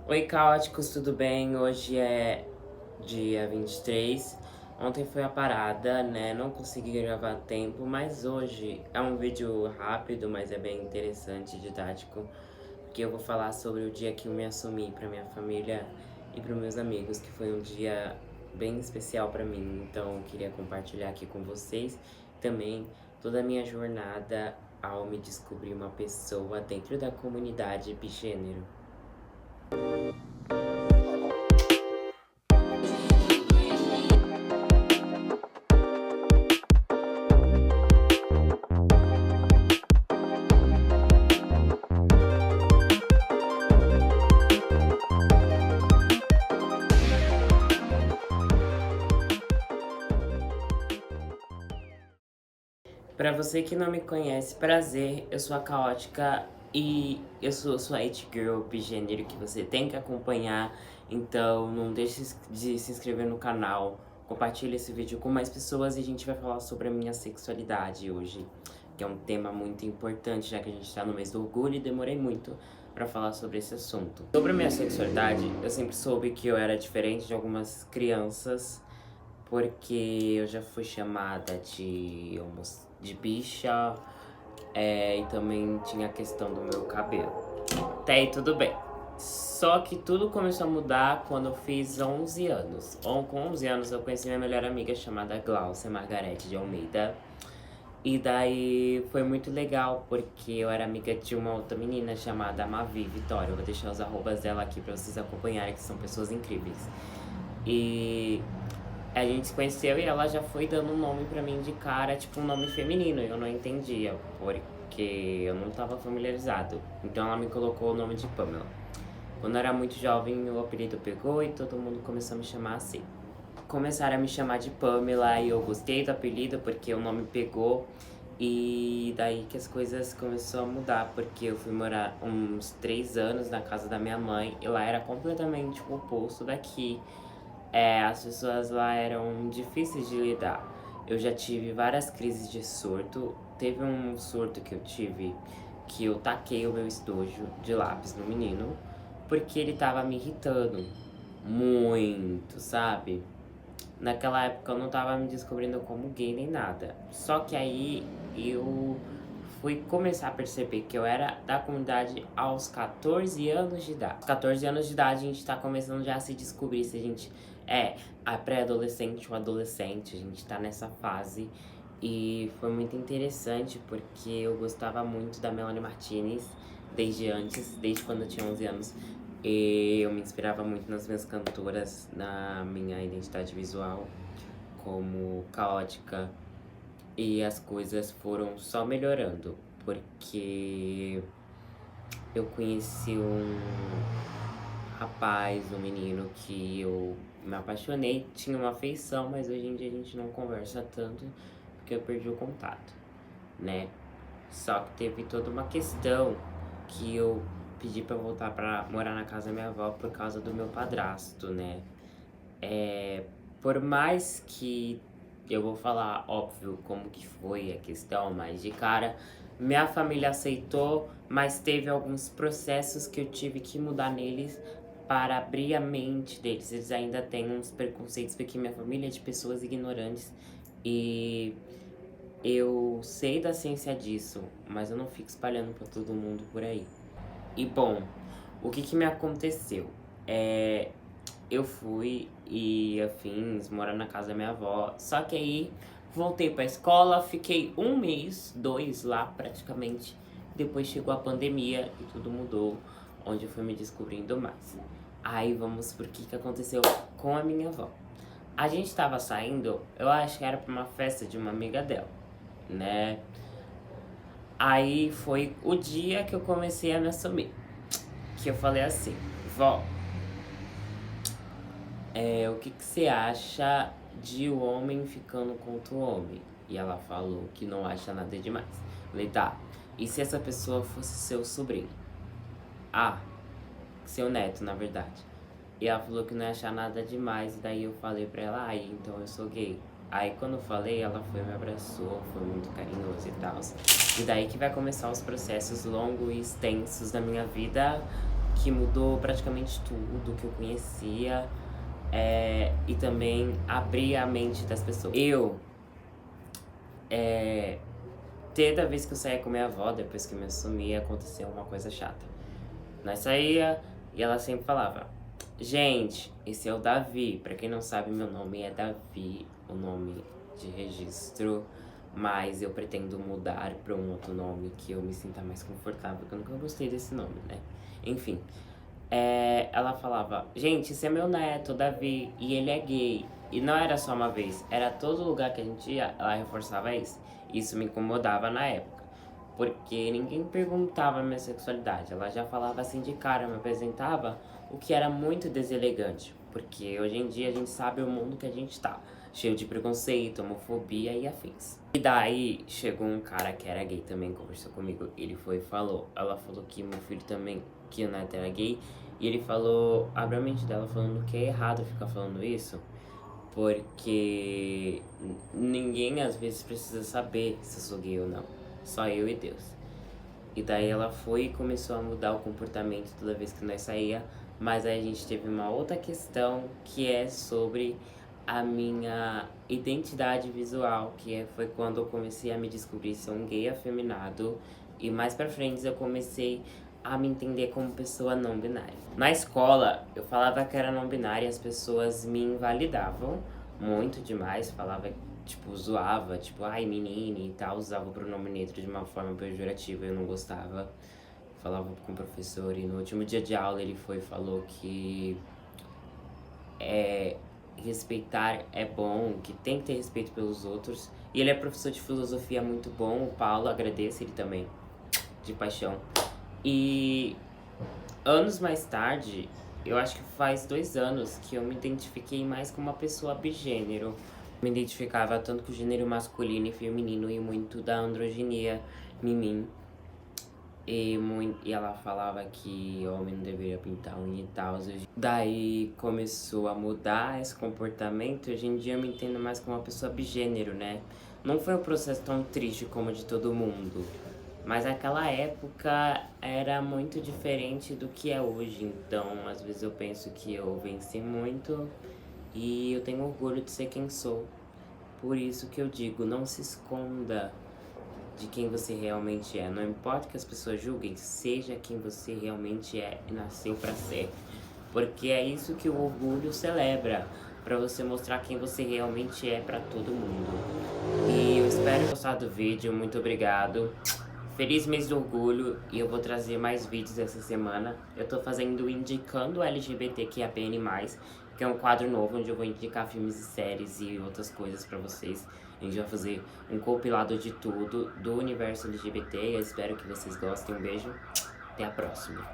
Oi, caóticos, tudo bem? Hoje é dia 23. Ontem foi a parada, né? Não consegui gravar a tempo, mas hoje é um vídeo rápido, mas é bem interessante e didático, porque eu vou falar sobre o dia que eu me assumi pra minha família e para meus amigos, que foi um dia bem especial pra mim. Então, eu queria compartilhar aqui com vocês também toda a minha jornada ao me descobrir uma pessoa dentro da comunidade bigênero. Pra você que não me conhece, prazer, eu sou a Caótica e eu sou sua it girl bigênero que você tem que acompanhar. Então não deixe de se inscrever no canal, compartilhe esse vídeo com mais pessoas e a gente vai falar sobre a minha sexualidade hoje, que é um tema muito importante, já que a gente tá no mês do orgulho e demorei muito pra falar sobre esse assunto. Sobre a minha sexualidade, eu sempre soube que eu era diferente de algumas crianças, porque eu já fui chamada de bicha, e também tinha a questão do meu cabelo. Até aí tudo bem. Só que tudo começou a mudar quando eu fiz 11 anos. Com 11 anos eu conheci minha melhor amiga chamada Glaucia Margarete de Almeida. E daí foi muito legal, porque eu era amiga de uma outra menina chamada Mavi Vitória. Eu vou deixar os arrobas dela aqui pra vocês acompanharem, que são pessoas incríveis. E a gente se conheceu e ela já foi dando um nome pra mim de cara, tipo um nome feminino. E eu não entendia, porque eu não tava familiarizado. Então ela me colocou o nome de Pamela. Quando eu era muito jovem, o apelido pegou e todo mundo começou a me chamar assim. Começaram a me chamar de Pamela e eu gostei do apelido porque o nome pegou. E daí que as coisas começaram a mudar, porque eu fui morar uns 3 anos na casa da minha mãe e lá era completamente o oposto daqui. As pessoas lá eram difíceis de lidar. Eu já tive várias crises de surto. Teve um surto que eu tive que eu taquei o meu estojo de lápis no menino porque ele tava me irritando muito, sabe? Naquela época eu não tava me descobrindo como gay nem nada. Só que aí eu fui começar a perceber que eu era da comunidade aos 14 anos de idade. Aos 14 anos de idade a gente tá começando já a se descobrir se a gente é a pré-adolescente ou adolescente. A gente tá nessa fase. E foi muito interessante porque eu gostava muito da Melanie Martinez desde antes, desde quando eu tinha 11 anos. E eu me inspirava muito nas minhas cantoras, na minha identidade visual, como Caótica. E as coisas foram só melhorando, porque eu conheci um rapaz, um menino que eu me apaixonei, tinha uma afeição, mas hoje em dia a gente não conversa tanto, porque eu perdi o contato, né? Só que teve toda uma questão que eu pedi pra voltar pra morar na casa da minha avó por causa do meu padrasto, né? Por mais que eu vou falar, óbvio, como que foi a questão, mas de cara, minha família aceitou, mas teve alguns processos que eu tive que mudar neles para abrir a mente deles. Eles ainda têm uns preconceitos, porque minha família é de pessoas ignorantes e eu sei da ciência disso, mas eu não fico espalhando pra todo mundo por aí. E bom, o que que me aconteceu? Eu fui e afins, morar na casa da minha avó. Só que aí voltei pra escola, fiquei um mês, 2 lá praticamente. Depois chegou a pandemia e tudo mudou, onde eu fui me descobrindo mais. Aí vamos por que aconteceu com a minha avó. A gente tava saindo, eu acho que era pra uma festa de uma amiga dela, né? Aí foi o dia que eu comecei a me assumir. Que eu falei assim, vó, o que que você acha de o homem ficando com outro homem? E ela falou que não acha nada demais. Falei, tá, e se essa pessoa fosse seu sobrinho? Ah, seu neto, na verdade. E ela falou que não ia achar nada demais, e daí eu falei pra ela, então eu sou gay. Aí quando eu falei, ela foi, me abraçou, foi muito carinhoso e tal. E daí que vai começar os processos longos e extensos da minha vida, que mudou praticamente tudo que eu conhecia, e também abrir a mente das pessoas. Toda vez que eu saía com minha avó, depois que eu me assumi, acontecia uma coisa chata. Nós saía e ela sempre falava: gente, esse é o Davi. Pra quem não sabe, meu nome é Davi, o nome de registro, mas eu pretendo mudar pra um outro nome que eu me sinta mais confortável, porque eu nunca gostei desse nome, né? Enfim, ela falava: gente, esse é meu neto, o Davi, e ele é gay. E não era só uma vez, era todo lugar que a gente ia, ela reforçava isso. Isso me incomodava na época, porque ninguém perguntava a minha sexualidade. Ela já falava assim de cara, me apresentava, o que era muito deselegante, porque hoje em dia a gente sabe o mundo que a gente tá, cheio de preconceito, homofobia e afins. E daí chegou um cara que era gay também, conversou comigo. Ele foi e falou, ela falou que meu filho também, que o neto era gay, e ele falou, abriu a mente dela falando que é errado ficar falando isso, porque ninguém às vezes precisa saber se eu sou gay ou não, só eu e Deus. E daí ela foi e começou a mudar o comportamento toda vez que nós saía, mas aí a gente teve uma outra questão que é sobre a minha identidade visual, foi quando eu comecei a me descobrir ser um gay afeminado, e mais pra frente eu comecei a me entender como pessoa não binária. Na escola, eu falava que era não binária e as pessoas me invalidavam muito demais, falava, tipo, zoava, tipo, ai, menine e tal, usava o pronome neutro de uma forma pejorativa, eu não gostava. Falava com o professor e no último dia de aula ele foi e falou que respeitar é bom, que tem que ter respeito pelos outros. E ele é professor de filosofia muito bom, o Paulo, agradeço ele também, de paixão. E anos mais tarde, eu acho que faz 2 anos que eu me identifiquei mais como uma pessoa bigênero. Me identificava tanto com o gênero masculino e feminino e muito da androginia em mim. E ela falava que homem não deveria pintar unha e tal. Daí começou a mudar esse comportamento. Hoje em dia eu me entendo mais como uma pessoa bigênero, né? Não foi um processo tão triste como o de todo mundo, mas naquela época era muito diferente do que é hoje. Então, às vezes eu penso que eu venci muito e eu tenho orgulho de ser quem sou. Por isso que eu digo, não se esconda de quem você realmente é. Não importa que as pessoas julguem, seja quem você realmente é e nasceu pra ser. Porque é isso que o orgulho celebra, pra você mostrar quem você realmente é pra todo mundo. E eu espero ter gostado do vídeo, muito obrigado. Feliz mês do orgulho, e eu vou trazer mais vídeos essa semana. Eu tô fazendo Indicando LGBTQIAPN+, que é um quadro novo onde eu vou indicar filmes e séries e outras coisas pra vocês. A gente vai fazer um compilado de tudo do universo LGBT. Eu espero que vocês gostem. Um beijo, até a próxima.